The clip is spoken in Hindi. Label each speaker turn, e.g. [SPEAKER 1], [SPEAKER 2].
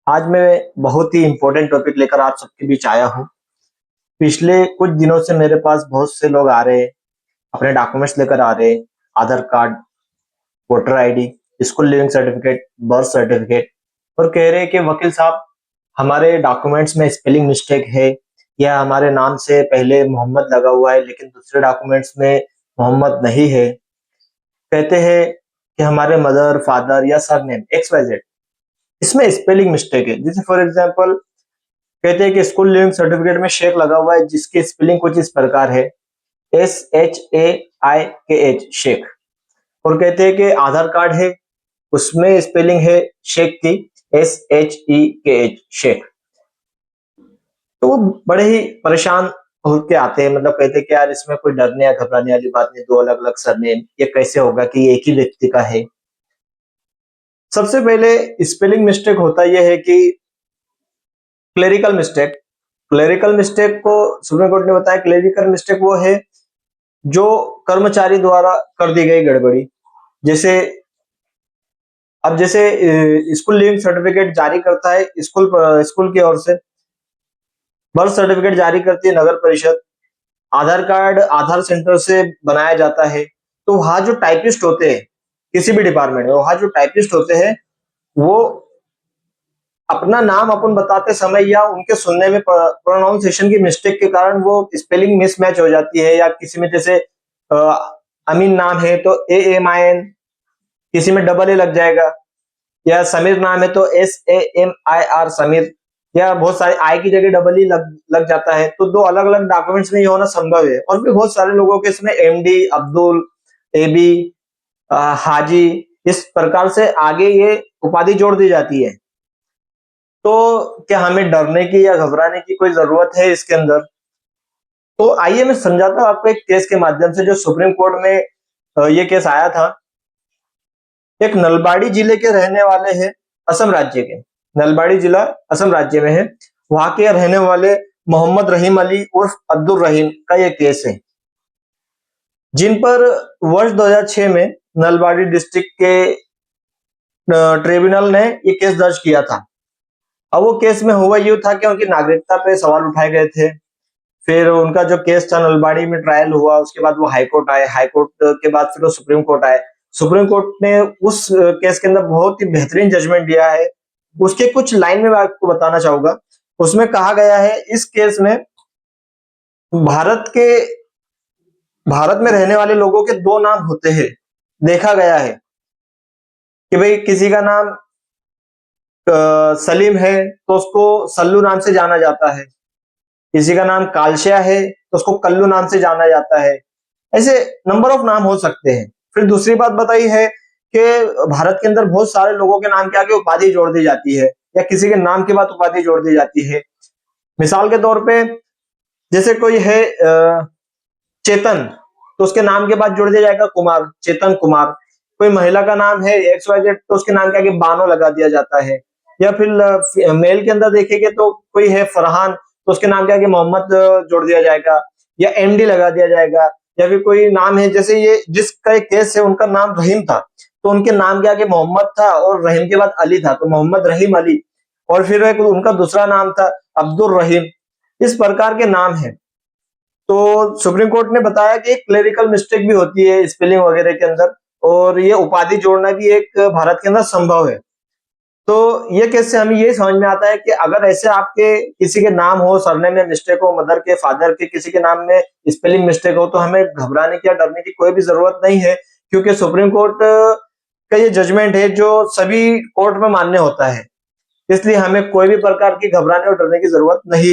[SPEAKER 1] आज मैं बहुत ही इम्पोर्टेंट टॉपिक लेकर आप सबके बीच आया हूँ। पिछले कुछ दिनों से मेरे पास बहुत से लोग आ रहे हैं, अपने डॉक्यूमेंट्स लेकर आ रहे हैं, Aadhaar card, voter ID, school leaving certificate, birth certificate और कह रहे हैं कि वकील साहब हमारे डॉक्यूमेंट्स में स्पेलिंग मिस्टेक है या हमारे नाम से पहले मोहम्मद लगा हुआ है लेकिन दूसरे डॉक्यूमेंट्स में मोहम्मद नहीं है। कहते हैं कि हमारे मदर, फादर या सरनेम एक्स वाई जेड इसमें स्पेलिंग मिस्टेक है। जैसे फॉर एग्जांपल कहते हैं कि स्कूल लिविंग सर्टिफिकेट में शेख लगा हुआ है जिसकी स्पेलिंग कुछ इस प्रकार है SHAIKH शेख। और कहते हैं कि आधार कार्ड है उसमें स्पेलिंग है शेख की SHEKH शेख। तो वो बड़े ही परेशान होके आते हैं, मतलब कहते हैं कि यार इसमें कोई डरने या घबराने वाली बात नहीं, दो अलग अलग सरनेम ये कैसे होगा कि ये एक ही व्यक्ति का है। सबसे पहले स्पेलिंग मिस्टेक होता यह है कि क्लेरिकल मिस्टेक। क्लेरिकल मिस्टेक को सुप्रीम कोर्ट ने बताया क्लेरिकल मिस्टेक वो है जो कर्मचारी द्वारा कर दी गई गड़बड़ी। जैसे जैसे स्कूल लिविंग सर्टिफिकेट जारी करता है स्कूल की ओर से, बर्थ सर्टिफिकेट जारी करती है नगर परिषद, आधार कार्ड आधार सेंटर से बनाया जाता है। तो वहां जो टाइपिस्ट होते हैं किसी भी डिपार्टमेंट में, वहां जो टाइपिस्ट होते हैं वो अपना नाम अपन बताते समय या उनके सुनने में प्रोनाउंसिएशन की मिस्टेक के कारण वो स्पेलिंग मिसमैच हो जाती है। या किसी में जैसे अमीन नाम है तो AMIN, किसी में डबल ए लग जाएगा। या समीर नाम है तो SAMIR समीर, या बहुत सारे आई की जगह डबल ई लग जाता है। तो दो अलग अलग डॉक्यूमेंट्स में ये होना संभव है। और भी बहुत सारे लोगों के इसमें MD, अब्दुल, AB, हाजी इस प्रकार से आगे ये उपाधि जोड़ दी जाती है। तो क्या हमें डरने की या घबराने की कोई जरूरत है इसके अंदर? तो आइए मैं समझाता हूँ आपको एक केस के माध्यम से जो सुप्रीम कोर्ट में ये केस आया था। एक नलबाड़ी जिले के रहने वाले हैं, असम राज्य के। नलबाड़ी जिला असम राज्य में है। वहां के रहने वाले मोहम्मद रहीम अली उर्फ अब्दुल रहीम का ये केस है, जिन पर वर्ष 2006 में नलबाड़ी डिस्ट्रिक्ट के ट्रिब्यूनल ने ये केस दर्ज किया था। अब वो केस में हुआ यूं था कि उनकी नागरिकता पे सवाल उठाए गए थे। फिर उनका जो केस था नलबाड़ी में ट्रायल हुआ, उसके बाद वो हाईकोर्ट आए, हाईकोर्ट के बाद फिर वो सुप्रीम कोर्ट आए। सुप्रीम कोर्ट ने उस केस के अंदर बहुत ही बेहतरीन जजमेंट दिया है। उसके कुछ लाइन में मैं आपको बताना चाहूंगा। उसमें कहा गया है इस केस में भारत में रहने वाले लोगों के दो नाम होते हैं। देखा गया है कि भाई किसी का नाम सलीम है तो उसको सल्लू नाम से जाना जाता है, किसी का नाम कालशिया है तो उसको कल्लू नाम से जाना जाता है। ऐसे नंबर ऑफ नाम हो सकते हैं। फिर दूसरी बात बताई है कि भारत के अंदर बहुत सारे लोगों के नाम के आगे उपाधि जोड़ दी जाती है या किसी के नाम के बाद उपाधि जोड़ दी जाती है। मिसाल के तौर पे जैसे कोई है चेतन, तो उसके नाम के बाद जोड़ दिया जाएगा कुमार, चेतन कुमार। कोई महिला का नाम है XYZ तो उसके नाम के आगे बानो लगा दिया जाता है। या फिर मेल के अंदर देखेंगे तो कोई है फरहान तो उसके नाम के आगे मोहम्मद जोड़ दिया जाएगा या MD लगा दिया जाएगा। या फिर कोई नाम है जैसे ये जिसका एक केस है उनका नाम रहीम था तो उनके नाम के आगे मोहम्मद था और रहीम के बाद अली था तो मोहम्मद रहीम अली। और फिर एक उनका दूसरा नाम था अब्दुल रहीम। इस प्रकार के नाम है। तो सुप्रीम कोर्ट ने बताया कि क्लेरिकल मिस्टेक भी होती है स्पेलिंग वगैरह के अंदर, और ये उपाधि जोड़ना भी एक भारत के अंदर संभव है। तो ये केस से हमें ये समझ में आता है कि अगर ऐसे आपके किसी के नाम हो, सरनेम में मिस्टेक हो, मदर के, फादर के, किसी के नाम में स्पेलिंग मिस्टेक हो तो हमें घबराने की या डरने की कोई भी जरूरत नहीं है, क्योंकि सुप्रीम कोर्ट का ये जजमेंट है जो सभी कोर्ट में मान्य होता है। इसलिए हमें कोई भी प्रकार की घबराने और डरने की जरूरत नहीं।